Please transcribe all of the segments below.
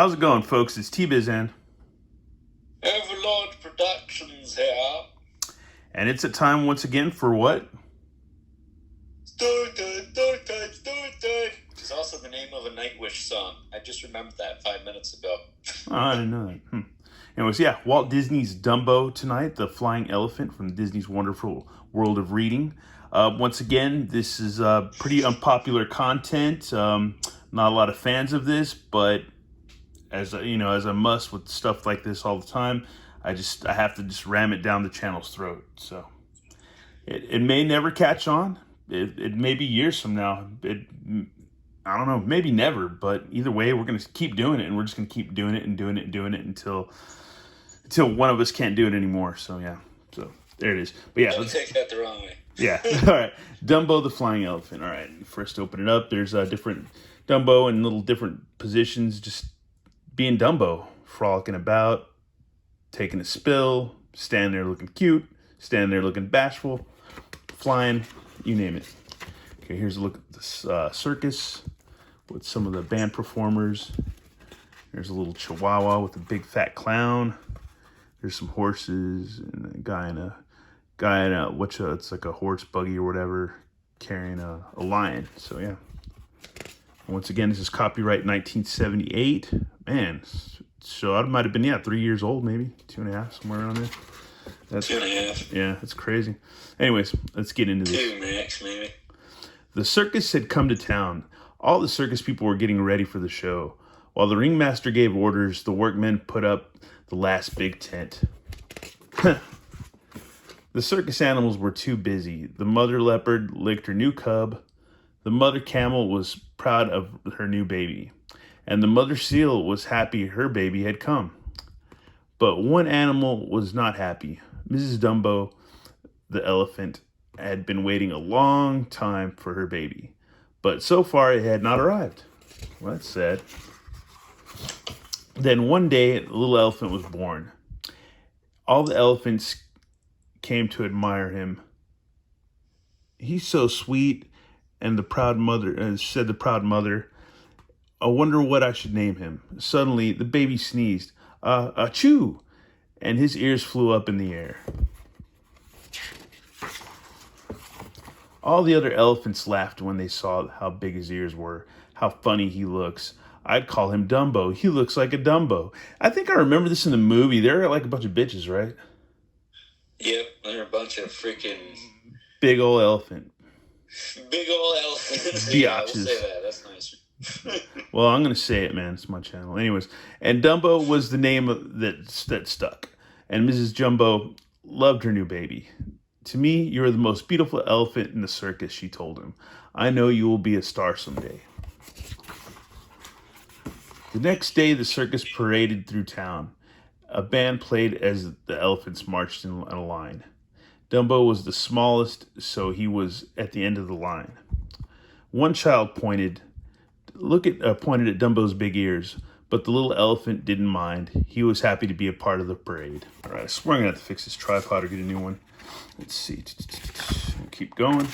How's it going, folks? It's T-Biz and Overlord Productions here. and it's a time once again for what? Storytime, Storytime, Storytime. Which is also the name of a Nightwish song. I just remembered that 5 minutes ago. Oh, I didn't know that. Anyways, yeah, Walt Disney's Dumbo tonight, the flying elephant from Disney's Wonderful World of Reading. Once again, this is pretty unpopular content. Not a lot of fans of this, but as a must with stuff like this all the time, I have to just ram it down the channel's throat. So it may never catch on. It may be years from now. I don't know, maybe never, but either way, we're going to keep doing it, and we're just going to keep doing it and doing it and doing it until one of us can't do it anymore. So yeah, so there it is. But yeah, Don't take that the wrong way. Yeah. All right. Dumbo the flying elephant. All right. First, open it up. There's different Dumbo in little different positions, just being Dumbo, frolicking about, taking a spill, standing there looking cute, standing there looking bashful, flying, you name it. Okay, here's a look at this circus with some of the band performers. There's a little chihuahua with a big fat clown. There's some horses and a guy in a it's like a horse buggy or whatever, carrying a lion. So yeah. Once again, this is copyright 1978. Man, so I might have been 3 years old, maybe 2.5, somewhere around there. That's 2.5. Yeah, that's crazy. Anyways, let's get into this. 2 max, maybe. The circus had come to town. All the circus people were getting ready for the show. While the ringmaster gave orders, the workmen put up the last big tent. The circus animals were too busy. The mother leopard licked her new cub. The mother camel was proud of her new baby. And the mother seal was happy her baby had come. But one animal was not happy. Mrs. Dumbo, the elephant, had been waiting a long time for her baby. But so far it had not arrived. Well, that's sad. Then one day, the little elephant was born. All the elephants came to admire him. He's so sweet, and the proud mother said the proud mother, I wonder what I should name him. Suddenly, the baby sneezed, achoo, and his ears flew up in the air. All the other elephants laughed when they saw how big his ears were, how funny he looks. I'd call him Dumbo. He looks like a Dumbo. I think I remember this in the movie. They're like a bunch of bitches, right? Yep, they're a bunch of freaking... Big old elephant. Big old elephants. Biatches. Yeah, we'll say that. That's nicer. Well, I'm going to say it, man. It's my channel. Anyways, and Dumbo was the name that stuck. And Mrs. Jumbo loved her new baby. To me, you are the most beautiful elephant in the circus, she told him. I know you will be a star someday. The next day, the circus paraded through town. A band played as the elephants marched in a line. Dumbo was the smallest, so he was at the end of the line. One child pointed at Dumbo's big ears, but the little elephant didn't mind. He was happy to be a part of the parade. All right, I swear I'm going to have to fix this tripod or get a new one. Let's see. Keep going.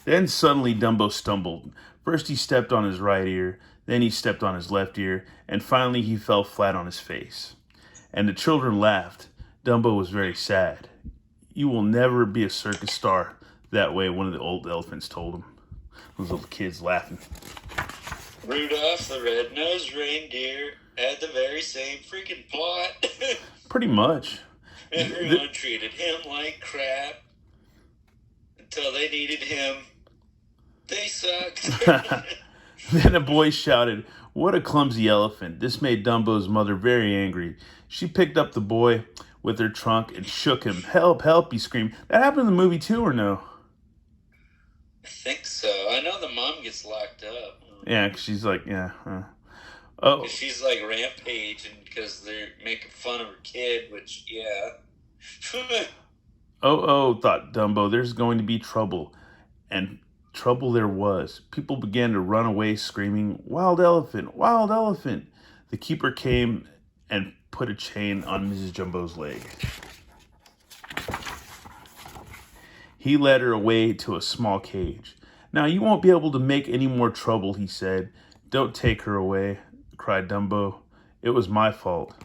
Then suddenly Dumbo stumbled. First he stepped on his right ear, then he stepped on his left ear, and finally he fell flat on his face. And the children laughed. Dumbo was very sad. You will never be a circus star that way, one of the old elephants told him. Those little kids laughing. Rudolph the red-nosed reindeer had the very same freaking plot. Pretty much. Everyone treated him like crap until they needed him. They sucked. Then a boy shouted, "What a clumsy elephant." This made Dumbo's mother very angry. She picked up the boy with her trunk and shook him. "Help, help," he screamed. That happened in the movie too, or no? I think so. I know the mom gets locked up. Yeah, 'cause she's like, Oh. She's like rampaging because they're making fun of her kid, which, yeah. Oh, thought Dumbo, there's going to be trouble. And trouble there was. People began to run away screaming, "Wild elephant, wild elephant." The keeper came and put a chain on Mrs. Jumbo's leg. He led her away to a small cage. "Now you won't be able to make any more trouble," he said. "Don't take her away." cried Dumbo. "It was my fault."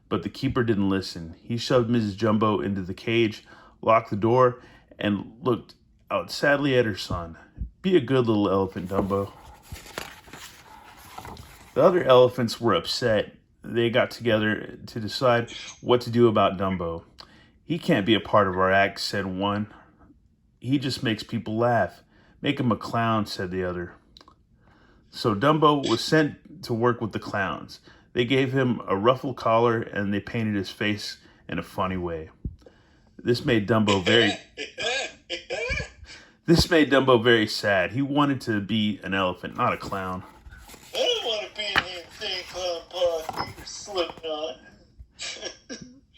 But the keeper didn't listen. He shoved Mrs. Jumbo into the cage, locked the door, and looked out sadly at her son. "Be a good little elephant, Dumbo." The other elephants were upset. They got together to decide what to do about Dumbo. "He can't be a part of our act," said one. "He just makes people laugh. Make him a clown," said the other. So Dumbo was sent to work with the clowns. They gave him a ruffled collar and they painted his face in a funny way. This made Dumbo very sad. He wanted to be an elephant, not a clown. I don't want to be in the insane clown party you're slipping on.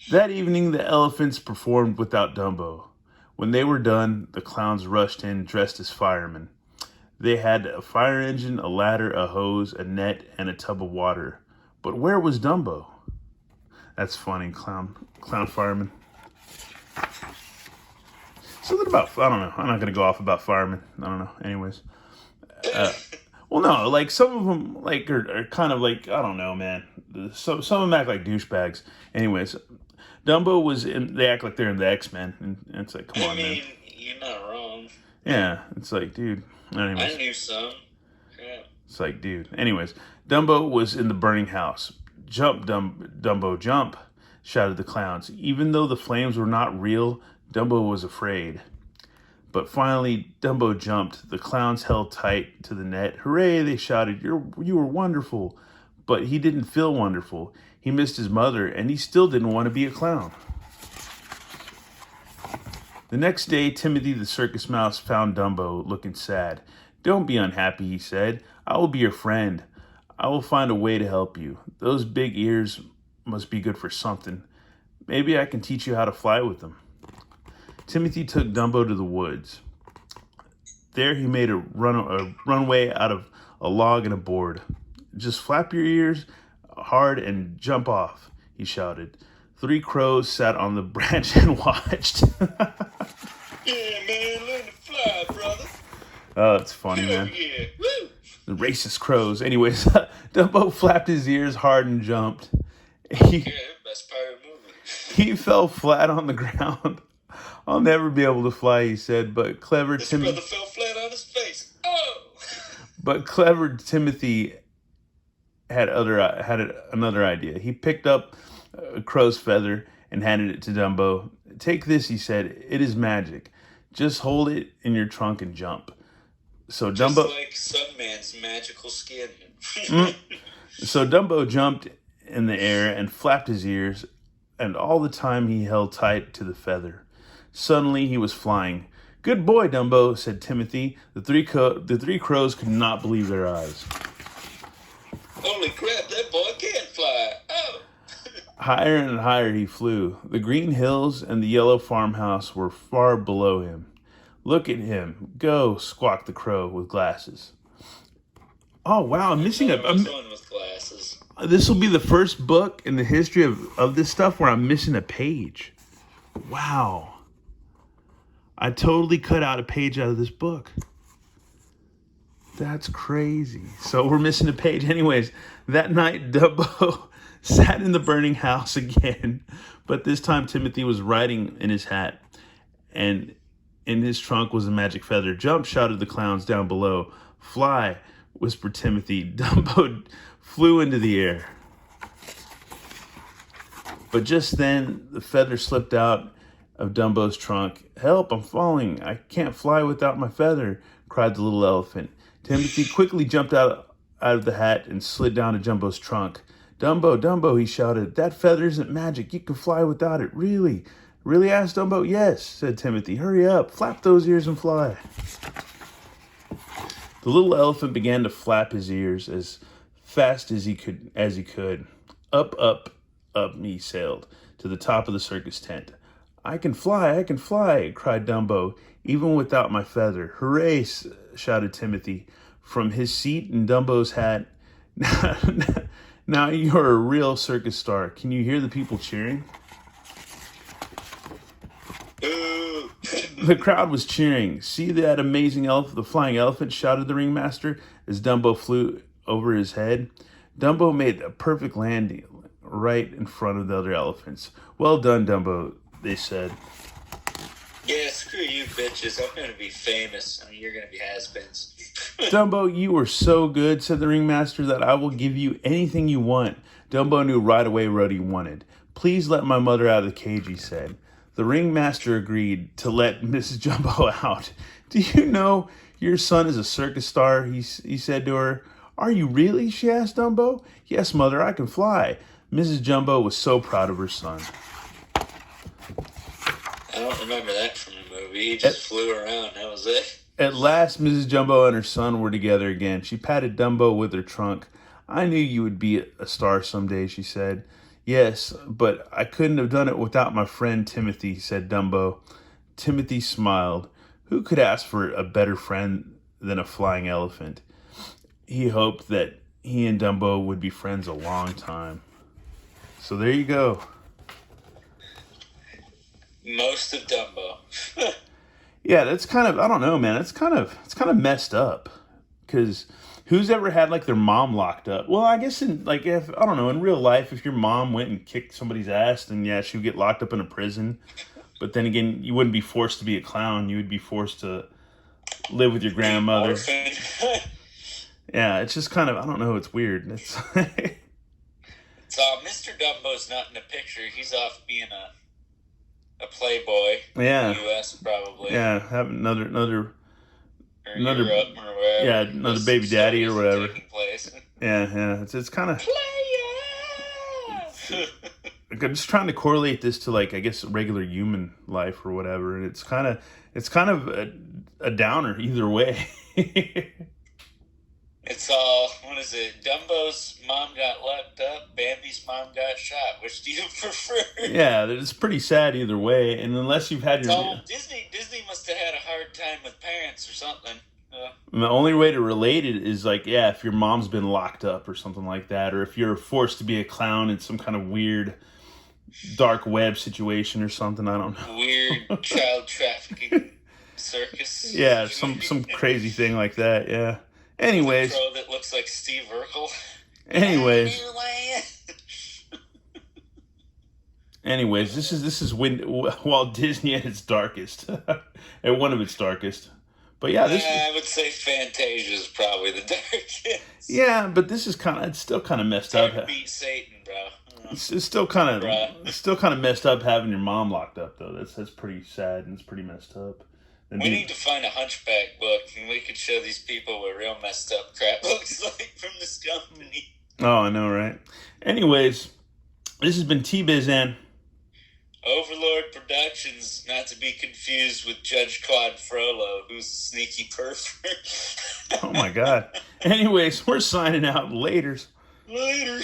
That evening, the elephants performed without Dumbo. When they were done, the clowns rushed in dressed as firemen. They had a fire engine, a ladder, a hose, a net, and a tub of water. But where was Dumbo? That's funny, clown fireman. Something about, I don't know. I'm not going to go off about firemen. I don't know. Anyways. Well, no, like some of them like are kind of like, I don't know, man. Some of them act like douchebags. Anyways, Dumbo was in, they act like they're in the X-Men. And it's like, come on, man. You're not wrong. Yeah, it's like, dude. Anyways. I knew some. Yeah. It's like, dude. Anyways, Dumbo was in the burning house. "Jump, Dumbo, jump," shouted the clowns. Even though the flames were not real, Dumbo was afraid. But finally, Dumbo jumped. The clowns held tight to the net. "Hooray," they shouted. You were wonderful." But he didn't feel wonderful. He missed his mother, and he still didn't want to be a clown. The next day, Timothy the circus mouse found Dumbo looking sad. "Don't be unhappy," he said. "I will be your friend. I will find a way to help you. Those big ears must be good for something. Maybe I can teach you how to fly with them." Timothy took Dumbo to the woods. There he made a runway out of a log and a board. "Just flap your ears hard and jump off," he shouted. 3 crows sat on the branch and watched. Yeah, man, learn to fly, brother. Oh, it's funny, man. Yeah, woo! The racist crows. Anyways, Dumbo flapped his ears hard and jumped. Yeah, best pirate movie. He fell flat on the ground. "I'll never be able to fly," he said, but clever This Timothy. brother fell flat on his face. Oh! But clever Timothy had another idea. He picked up a crow's feather and handed it to Dumbo. "Take this," he said. "It is magic. Just hold it in your trunk and jump." So Just Dumbo, like Sunman's magical skin. so Dumbo jumped in the air and flapped his ears, and all the time he held tight to the feather. Suddenly he was flying. "Good boy, Dumbo," said Timothy. The three crows could not believe their eyes. Holy crap, that boy can fly. Oh! Higher and higher he flew. The green hills and the yellow farmhouse were far below him. "Look at him go," squawked the crow with glasses. Oh, wow, I'm missing One with glasses. this will be the first book in the history of this stuff where I'm missing a page. Wow. I totally cut out a page out of this book. That's crazy. So we're missing a page. Anyways, that night, Dumbo sat in the burning house again. But this time, Timothy was riding in his hat. And in his trunk was a magic feather. "Jump," shouted the clowns down below. "Fly," whispered Timothy. Dumbo flew into the air. But just then, the feather slipped out of Dumbo's trunk. "Help, I'm falling. I can't fly without my feather," cried the little elephant. Timothy quickly jumped out of the hat and slid down to Jumbo's trunk. "Dumbo, Dumbo," he shouted. "That feather isn't magic. You can fly without it. Really?" "Really?" asked Dumbo. "Yes," said Timothy. "Hurry up. Flap those ears and fly." The little elephant began to flap his ears as fast as he could. Up, up, up he sailed to the top of the circus tent. I can fly, cried Dumbo, "even without my feather." "Hooray," shouted Timothy from his seat in Dumbo's hat. "Now you're a real circus star. Can you hear the people cheering?" The crowd was cheering. "See that amazing the flying elephant," shouted the ringmaster as Dumbo flew over his head. Dumbo made a perfect landing right in front of the other elephants. Well done, Dumbo, they said. Yeah, screw you, bitches. I'm gonna be famous. I mean, you're gonna be has-beens. Dumbo, you were so good, said the ringmaster, that I will give you anything you want. Dumbo knew right away what he wanted. Please let my mother out of the cage, he said. The ringmaster agreed to let Mrs. Jumbo out. Do you know your son is a circus star? He said to her. Are you really? She asked Dumbo. Yes, mother, I can fly. Mrs. Jumbo was so proud of her son. I don't remember that from the movie. He just flew around. That was it. At last, Mrs. Jumbo and her son were together again. She patted Dumbo with her trunk. I knew you would be a star someday, she said. Yes, but I couldn't have done it without my friend Timothy, said Dumbo. Timothy smiled. Who could ask for a better friend than a flying elephant? He hoped that he and Dumbo would be friends a long time. So there you go. Most of Dumbo. Yeah, that's kind of, I don't know, man. It's kind of messed up. Because who's ever had like their mom locked up? Well, I guess in like, if I don't know, in real life, if your mom went and kicked somebody's ass, then yeah, she would get locked up in a prison. But then again, you wouldn't be forced to be a clown. You would be forced to live with your grandmother. Yeah, it's just kind of, I don't know, it's weird. It's So Mr. Dumbo's not in the picture. He's off being a playboy. Yeah. In the U.S. probably. Yeah, have another Europe or wherever. Yeah, another baby daddy or whatever. Yeah, it's kind of. I'm just trying to correlate this to like I guess regular human life or whatever, and it's kind of a downer either way. It's all, what is it? Dumbo's mom got locked up, Bambi's mom got shot. Which do you prefer? Yeah, it's pretty sad either way. And unless you've had your... Disney must have had a hard time with parents or something. The only way to relate it is like, yeah, if your mom's been locked up or something like that, or if you're forced to be a clown in some kind of weird dark web situation or something, I don't know. Weird child trafficking circus. Yeah, some crazy thing like that, yeah. Anyways, crow that looks like Steve Urkel. Anyways, this is when Walt Disney at its darkest, at one of its darkest. But yeah, I would say Fantasia is probably the darkest. Yeah, but this is it's still kind of messed up. To beat Satan, bro. It's still kind of messed up having your mom locked up though. That's pretty sad and it's pretty messed up. We need to find a Hunchback book, and we could show these people what real messed up crap looks like from this company. Oh, I know, right? Anyways, this has been T-Biz and Overlord Productions, not to be confused with Judge Claude Frollo, who's a sneaky pervert. Oh, my God. Anyways, we're signing out. Laters. Later.